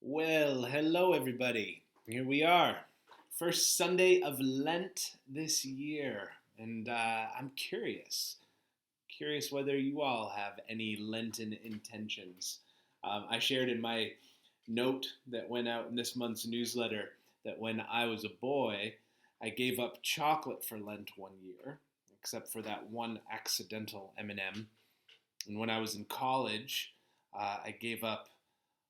Well, hello everybody. Here we are. First Sunday of Lent this year. And I'm curious whether you all have any Lenten intentions. I shared in my note that went out in this month's newsletter that when I was a boy, I gave up chocolate for Lent one year, except for that one accidental M&M. And when I was in college, I gave up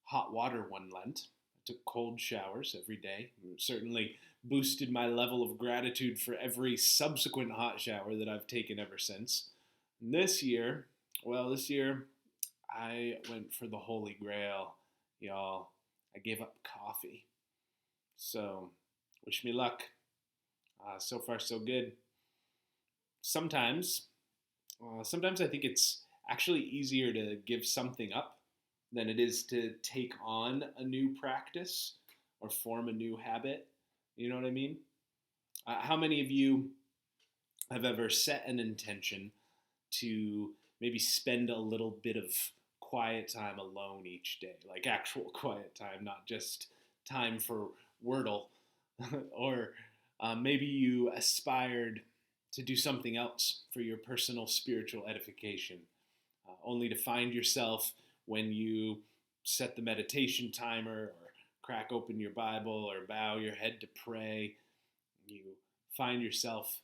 hot water one Lent. I took cold showers every day. It certainly boosted my level of gratitude for every subsequent hot shower that I've taken ever since. And this year I went for the Holy Grail, y'all. I gave up coffee. So, wish me luck. So far, so good. Sometimes, sometimes I think it's actually easier to give something up than it is to take on a new practice or form a new habit. You know what I mean? How many of you have ever set an intention to maybe spend a little bit of quiet time alone each day, like actual quiet time, not just time for Wordle, or maybe you aspired to do something else for your personal spiritual edification, only to find yourself when you set the meditation timer or crack open your Bible or bow your head to pray, you find yourself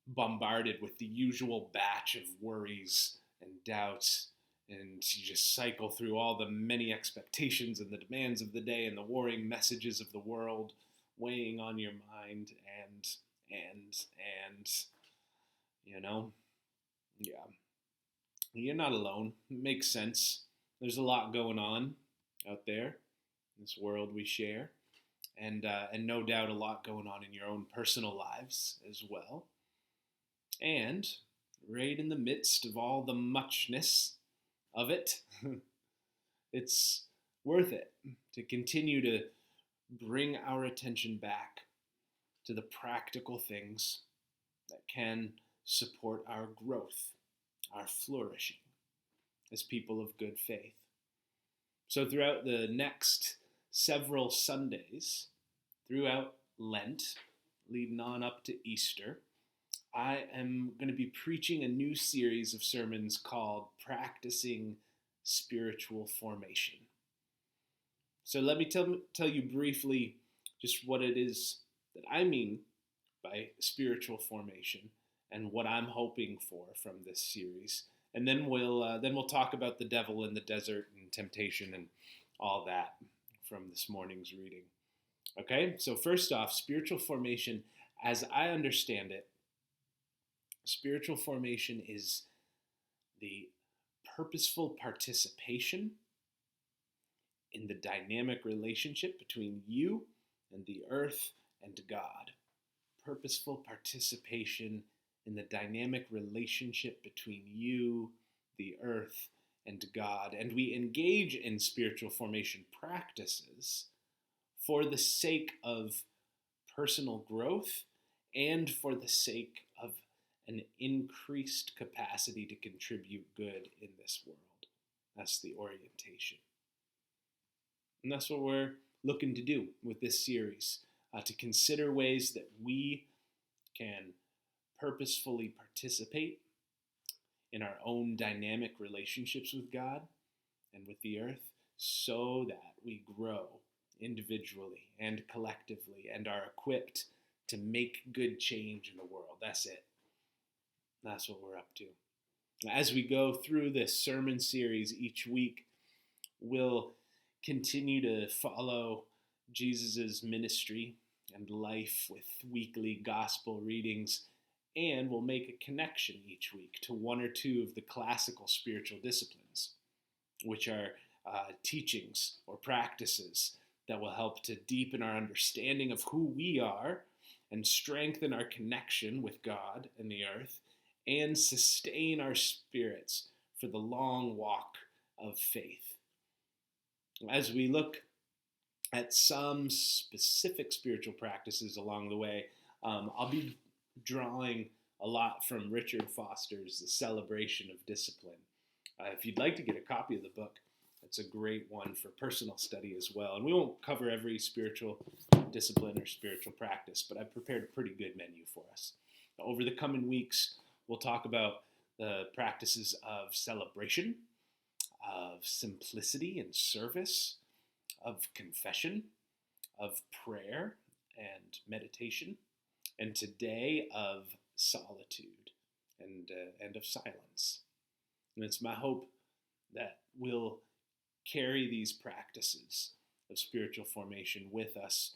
bombarded with the usual batch of worries and doubts, and you just cycle through all the many expectations and the demands of the day and the warring messages of the world weighing on your mind, and you know, yeah, you're not alone. It makes sense. There's a lot going on out there in this world we share, and no doubt a lot going on in your own personal lives as well. And right in the midst of all the muchness of it, it's worth it to continue to bring our attention back to the practical things that can support our growth, our flourishing as people of good faith. So throughout the next several Sundays, throughout Lent, leading on up to Easter, I am going to be preaching a new series of sermons called Practicing Spiritual Formation. So let me tell you briefly just what it is that I mean by spiritual formation and what I'm hoping for from this series. And then we'll talk about the devil in the desert and temptation and all that from this morning's reading. Okay, so first off, spiritual formation, as I understand it, spiritual formation is the purposeful participation in the dynamic relationship between you and the earth and God. Purposeful participation in the dynamic relationship between you, the earth, and God. And we engage in spiritual formation practices for the sake of personal growth and for the sake of an increased capacity to contribute good in this world. That's the orientation. And that's what we're looking to do with this series, to consider ways that we can purposefully participate in our own dynamic relationships with God and with the earth so that we grow individually and collectively and are equipped to make good change in the world. That's it. That's what we're up to. As we go through this sermon series each week, we'll continue to follow Jesus' ministry and life with weekly gospel readings, and we'll make a connection each week to one or two of the classical spiritual disciplines, which are teachings or practices that will help to deepen our understanding of who we are and strengthen our connection with God and the earth and sustain our spirits for the long walk of faith. As we look at some specific spiritual practices along the way, I'll be drawing a lot from Richard Foster's The Celebration of Discipline. If you'd like to get a copy of the book, It's a great one for personal study as well. And we won't cover every spiritual discipline or spiritual practice, but I've prepared a pretty good menu for us. Over the coming weeks, we'll talk about the practices of celebration, of simplicity and service, of confession, of prayer and meditation, and today of solitude and of silence. And it's my hope that we'll carry these practices of spiritual formation with us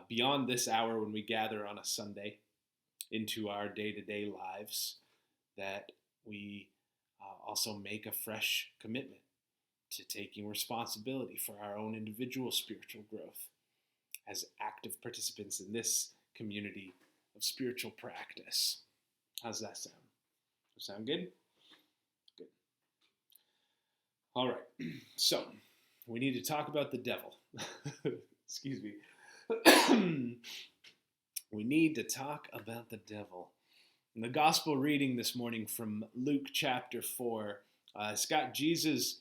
beyond this hour when we gather on a Sunday into our day-to-day lives, that we also make a fresh commitment to taking responsibility for our own individual spiritual growth as active participants in this community of spiritual practice. How's that sound? Sound good? Good. All right. So, we need to talk about the devil. Excuse me. We need to talk about the devil. And the gospel reading this morning from Luke chapter 4, it's got Jesus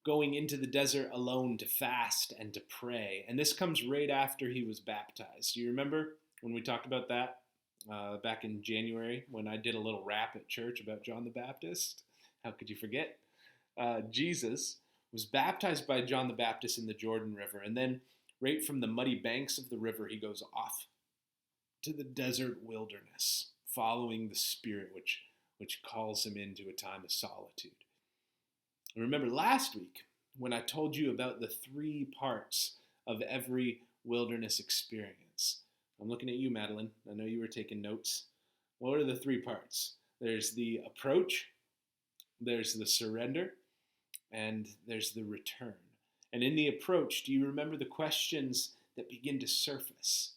going into the desert alone to fast and to pray. And this comes right after he was baptized. Do you remember when we talked about that back in January when I did a little rap at church about John the Baptist? How could you forget? Jesus was baptized by John the Baptist in the Jordan River. And then right from the muddy banks of the river, he goes off to the desert wilderness, following the Spirit, which calls him into a time of solitude. And remember last week when I told you about the 3 parts of every wilderness experience. I'm looking at you, Madeline. I know you were taking notes. What are the 3 parts? There's the approach, there's the surrender, and there's the return. And in the approach, do you remember the questions that begin to surface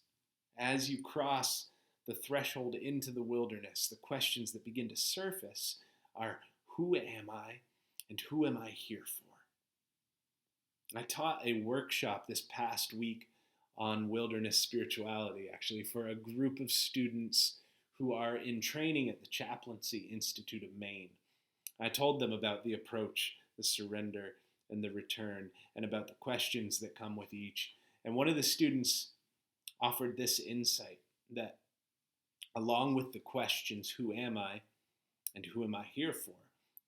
as you cross the threshold into the wilderness? The questions that begin to surface are, who am I and who am I here for? I taught a workshop this past week on wilderness spirituality, actually, for a group of students who are in training at the Chaplaincy Institute of Maine. I told them about the approach, the surrender, and the return, and about the questions that come with each. And one of the students offered this insight, that along with the questions, who am I and who am I here for,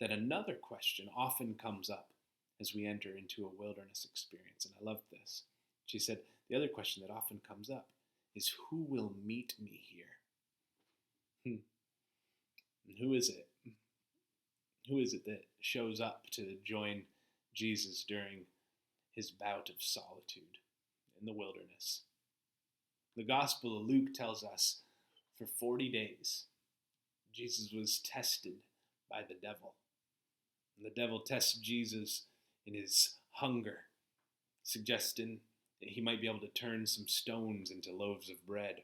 that another question often comes up as we enter into a wilderness experience. And I love this. She said, the other question that often comes up is, who will meet me here? And who is it? Who is it that shows up to join Jesus during his bout of solitude in the wilderness? The Gospel of Luke tells us for 40 days, Jesus was tested by the devil. And the devil tests Jesus in his hunger, suggesting that he might be able to turn some stones into loaves of bread.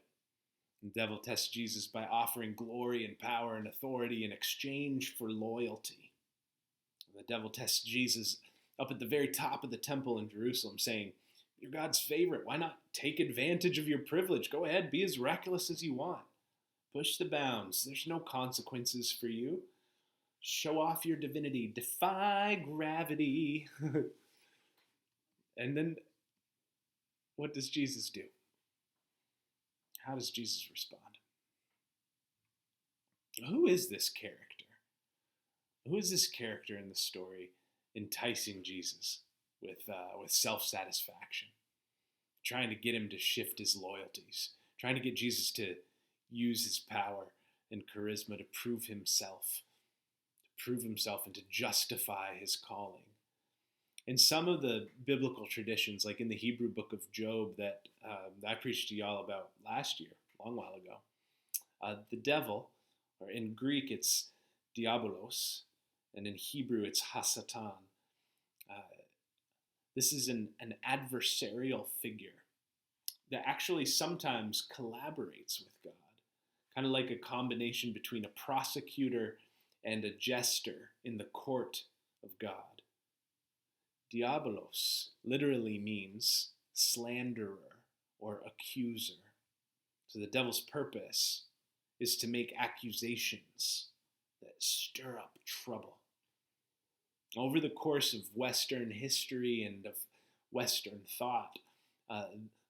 The devil tests Jesus by offering glory and power and authority in exchange for loyalty. And the devil tests Jesus up at the very top of the temple in Jerusalem, saying, you're God's favorite. Why not take advantage of your privilege? Go ahead, be as reckless as you want. Push the bounds. There's no consequences for you. Show off your divinity. Defy gravity. And then what does Jesus do? How does Jesus respond? Who is this character? Who is this character in the story enticing Jesus with self-satisfaction, trying to get him to shift his loyalties, trying to get Jesus to use his power and charisma to prove himself and to justify his calling? In some of the biblical traditions, like in the Hebrew book of Job that I preached to y'all about last year, a long while ago, the devil, or in Greek it's diabolos, and in Hebrew it's hasatan. This is an adversarial figure that actually sometimes collaborates with God, kind of like a combination between a prosecutor and a jester in the court of God. Diabolos literally means slanderer or accuser. So the devil's purpose is to make accusations that stir up trouble. Over the course of Western history and of Western thought, uh,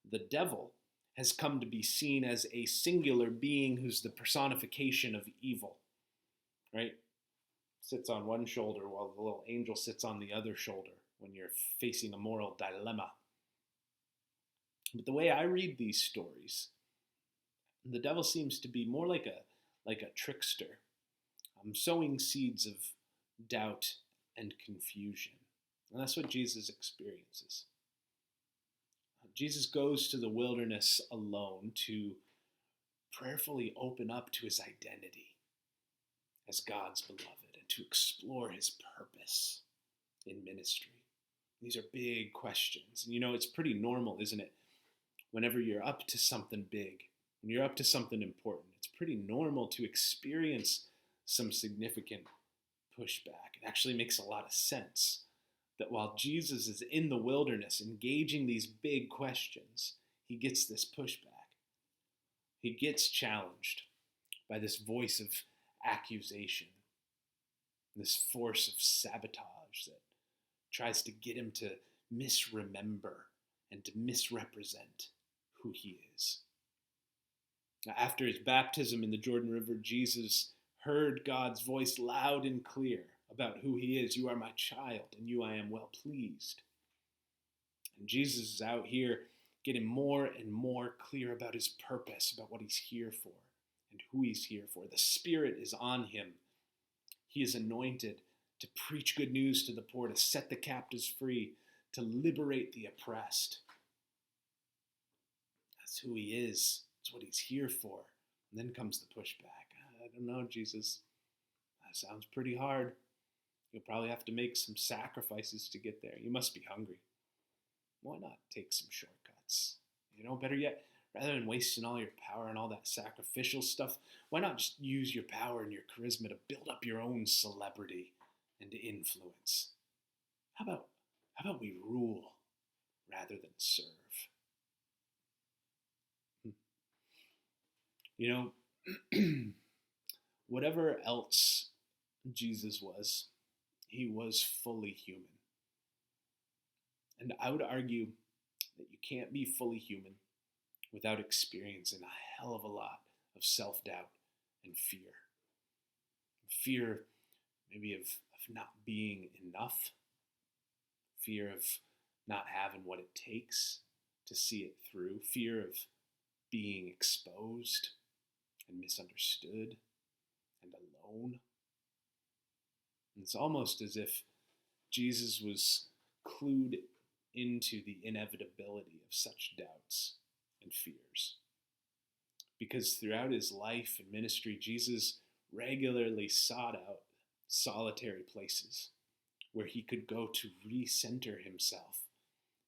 the devil has come to be seen as a singular being who's the personification of evil, right? Sits on one shoulder while the little angel sits on the other shoulder when you're facing a moral dilemma. But the way I read these stories, the devil seems to be more like a trickster, sowing seeds of doubt and confusion. And that's what Jesus experiences. Jesus goes to the wilderness alone to prayerfully open up to his identity as God's beloved and to explore his purpose in ministry. These are big questions. And it's pretty normal, isn't it? Whenever you're up to something big, when you're up to something important, it's pretty normal to experience some significant pushback. It actually makes a lot of sense that while Jesus is in the wilderness engaging these big questions, he gets this pushback. He gets challenged by this voice of accusation, this force of sabotage that tries to get him to misremember and to misrepresent who he is. After his baptism in the Jordan River, Jesus heard God's voice loud and clear about who he is. You are my child, and you I am well pleased. And Jesus is out here getting more and more clear about his purpose, about what he's here for and who he's here for. The Spirit is on him. He is anointed to preach good news to the poor, to set the captives free, to liberate the oppressed. That's who he is. That's what he's here for. And then comes the pushback. I don't know, Jesus. That sounds pretty hard. You'll probably have to make some sacrifices to get there. You must be hungry. Why not take some shortcuts? Better yet, rather than wasting all your power and all that sacrificial stuff, why not just use your power and your charisma to build up your own celebrity and influence? How about we rule rather than serve? Whatever else Jesus was, he was fully human. And I would argue that you can't be fully human without experiencing a hell of a lot of self-doubt and fear. Fear maybe of not being enough. Fear of not having what it takes to see it through. Fear of being exposed and misunderstood and alone. And it's almost as if Jesus was clued into the inevitability of such doubts and fears. Because throughout his life and ministry, Jesus regularly sought out solitary places where he could go to recenter himself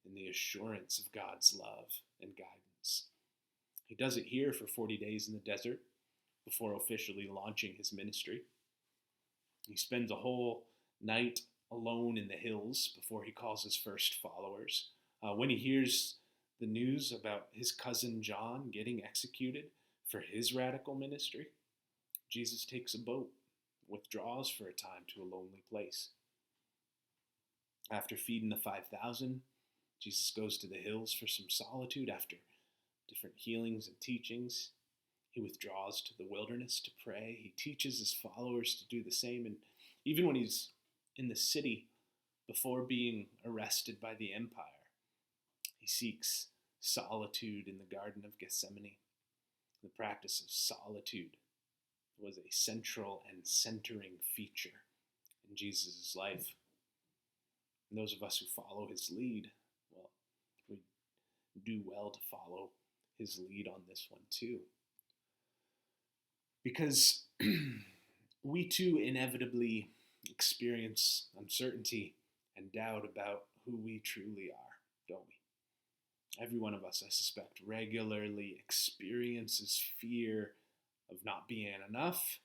in the assurance of God's love and guidance. He does it here for 40 days in the desert before officially launching his ministry. He spends a whole night alone in the hills before he calls his first followers. When he hears the news about his cousin John getting executed for his radical ministry, Jesus takes a boat, withdraws for a time to a lonely place. After feeding the 5,000, Jesus goes to the hills for some solitude. After different healings and teachings, he withdraws to the wilderness to pray. He teaches his followers to do the same. And even when he's in the city before being arrested by the empire, he seeks solitude in the Garden of Gethsemane. The practice of solitude was a central and centering feature in Jesus' life. And those of us who follow his lead, well, we do well to follow his lead on this one too. Because we too inevitably experience uncertainty and doubt about who we truly are, don't we? Every one of us, I suspect, regularly experiences fear of not being enough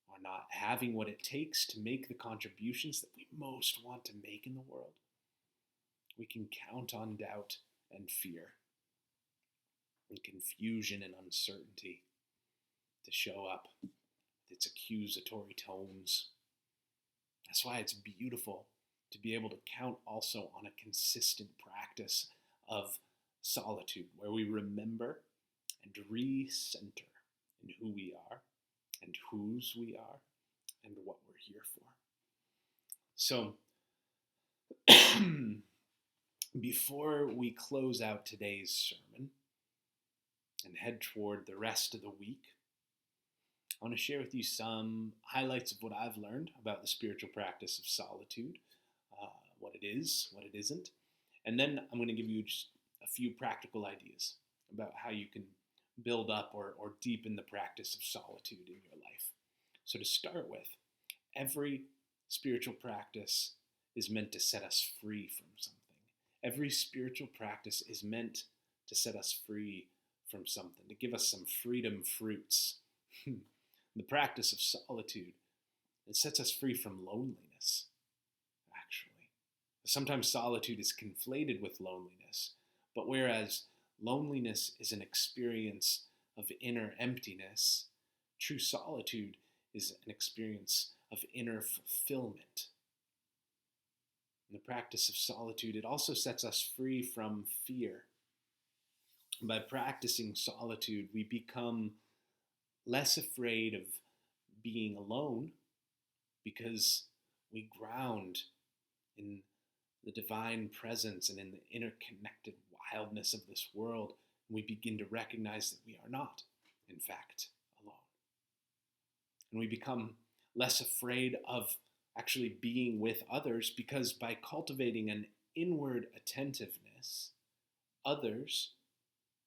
or not having what it takes to make the contributions that we most want to make in the world. We can count on doubt and fear and confusion and uncertainty to show up with its accusatory tones. That's why it's beautiful to be able to count also on a consistent practice of solitude, where we remember and recenter in who we are and whose we are and what we're here for. So, before we close out today's sermon and head toward the rest of the week, I want to share with you some highlights of what I've learned about the spiritual practice of solitude, what it is, what it isn't, and then I'm going to give you just a few practical ideas about how you can build up or deepen the practice of solitude in your life. So to start with, every spiritual practice is meant to set us free from something. Every spiritual practice is meant to set us free from something, to give us some freedom fruits. The practice of solitude, it sets us free from loneliness, actually. Sometimes solitude is conflated with loneliness, but whereas loneliness is an experience of inner emptiness, true solitude is an experience of inner fulfillment. In the practice of solitude, it also sets us free from fear. By practicing solitude, we become less afraid of being alone because we ground in the divine presence and in the interconnected wildness of this world. And we begin to recognize that we are not, in fact, alone. And we become less afraid of actually being with others because by cultivating an inward attentiveness, others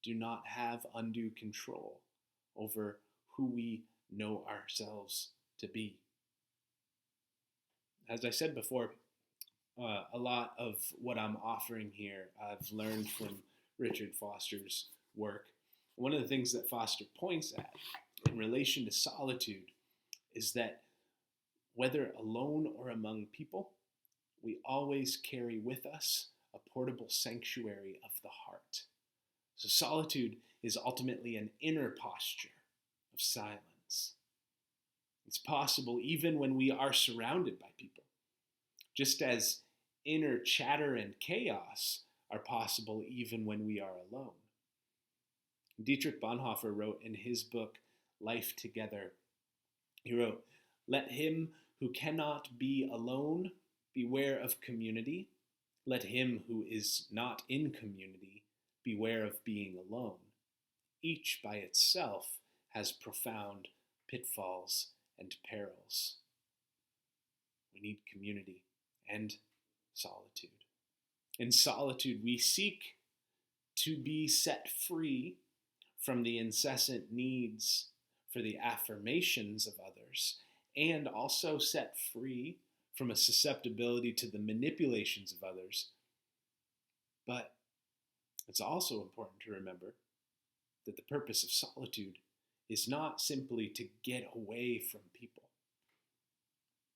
do not have undue control over who we know ourselves to be. As I said before, a lot of what I'm offering here I've learned from Richard Foster's work. One of the things that Foster points at in relation to solitude is that whether alone or among people, we always carry with us a portable sanctuary of the heart. So solitude is ultimately an inner posture of silence. It's possible even when we are surrounded by people, just as inner chatter and chaos are possible even when we are alone. Dietrich Bonhoeffer wrote in his book, Life Together, he wrote, "Let him who cannot be alone beware of community. Let him who is not in community beware of being alone. Each by itself has profound pitfalls and perils." We need community and solitude. In solitude, we seek to be set free from the incessant needs for the affirmations of others, and also set free from a susceptibility to the manipulations of others. But it's also important to remember that the purpose of solitude is not simply to get away from people.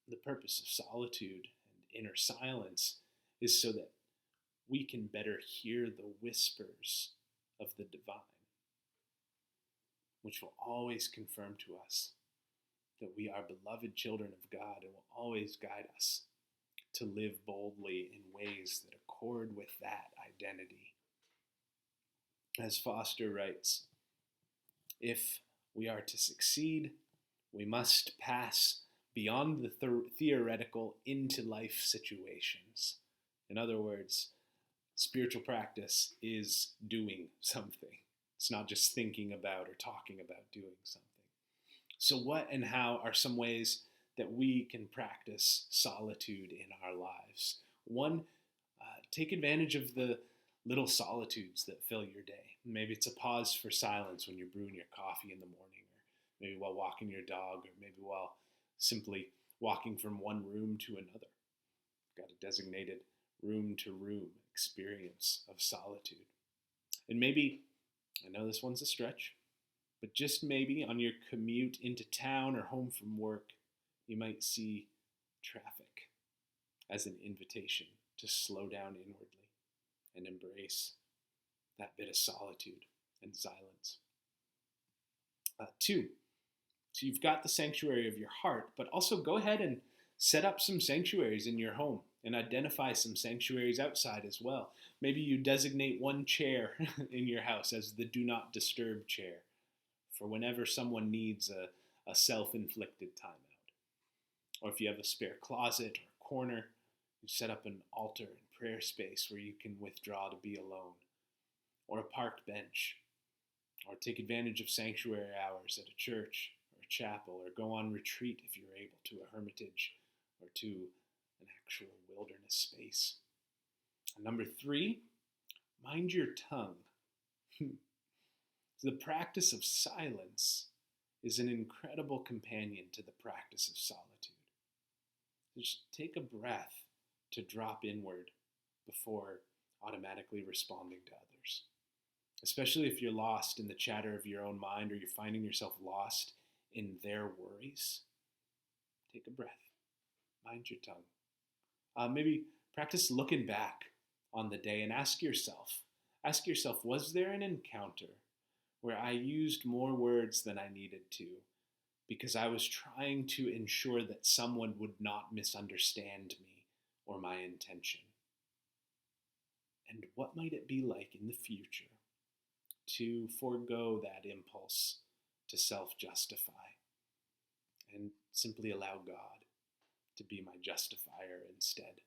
The purpose of solitude and inner silence is so that we can better hear the whispers of the divine, which will always confirm to us that we are beloved children of God and will always guide us to live boldly in ways that accord with that identity. As Foster writes, if we are to succeed, we must pass beyond the theoretical into life situations. In other words, spiritual practice is doing something. It's not just thinking about or talking about doing something. So what and how are some ways that we can practice solitude in our lives? One, take advantage of the little solitudes that fill your day. Maybe it's a pause for silence when you're brewing your coffee in the morning, or maybe while walking your dog, or maybe while simply walking from one room to another. Got a designated room-to-room experience of solitude. And maybe, I know this one's a stretch, but just maybe on your commute into town or home from work, you might see traffic as an invitation to slow down inwardly and embrace that bit of solitude and silence. Two, so you've got the sanctuary of your heart, but also go ahead and set up some sanctuaries in your home and identify some sanctuaries outside as well. Maybe you designate one chair in your house as the do not disturb chair for whenever someone needs a self-inflicted timeout. Or if you have a spare closet or corner, you set up an altar and prayer space where you can withdraw to be alone. Or a park bench. Or take advantage of sanctuary hours at a church or a chapel, or go on retreat if you're able to a hermitage or to an actual wilderness space. And number 3, mind your tongue. The practice of silence is an incredible companion to the practice of solitude. Just take a breath to drop inward before automatically responding to others. Especially if you're lost in the chatter of your own mind, or you're finding yourself lost in their worries. Take a breath. Mind your tongue. Maybe practice looking back on the day and ask yourself, was there an encounter where I used more words than I needed to because I was trying to ensure that someone would not misunderstand me or my intention? And what might it be like in the future to forego that impulse to self-justify and simply allow God to be my justifier instead?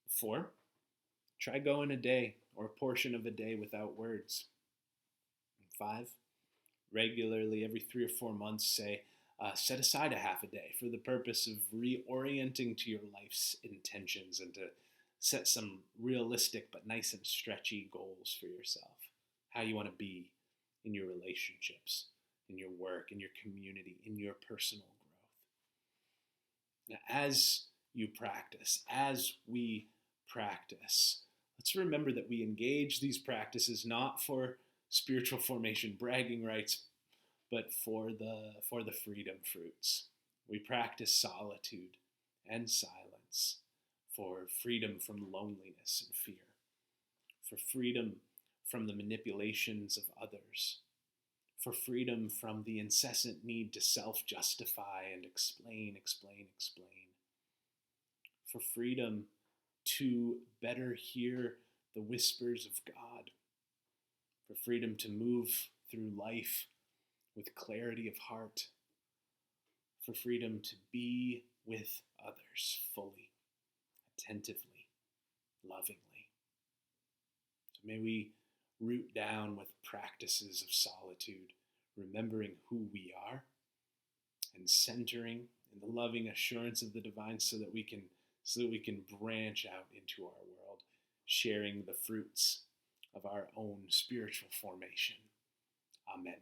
4, try going a day or a portion of a day without words. 5, regularly every 3 or 4 months, say, set aside a half a day for the purpose of reorienting to your life's intentions and to set some realistic but nice and stretchy goals for yourself. How you want to be in your relationships, in your work, in your community, in your personal growth. Now, as you practice, as we practice, let's remember that we engage these practices not for spiritual formation bragging rights, but for the freedom fruits. We practice solitude and silence for freedom from loneliness and fear, for freedom from the manipulations of others, for freedom from the incessant need to self-justify and explain, for freedom to better hear the whispers of God, for freedom to move through life with clarity of heart, for freedom to be with others fully, attentively, lovingly. So may we root down with practices of solitude, remembering who we are and centering in the loving assurance of the divine so that we can branch out into our world, sharing the fruits of our own spiritual formation. Amen.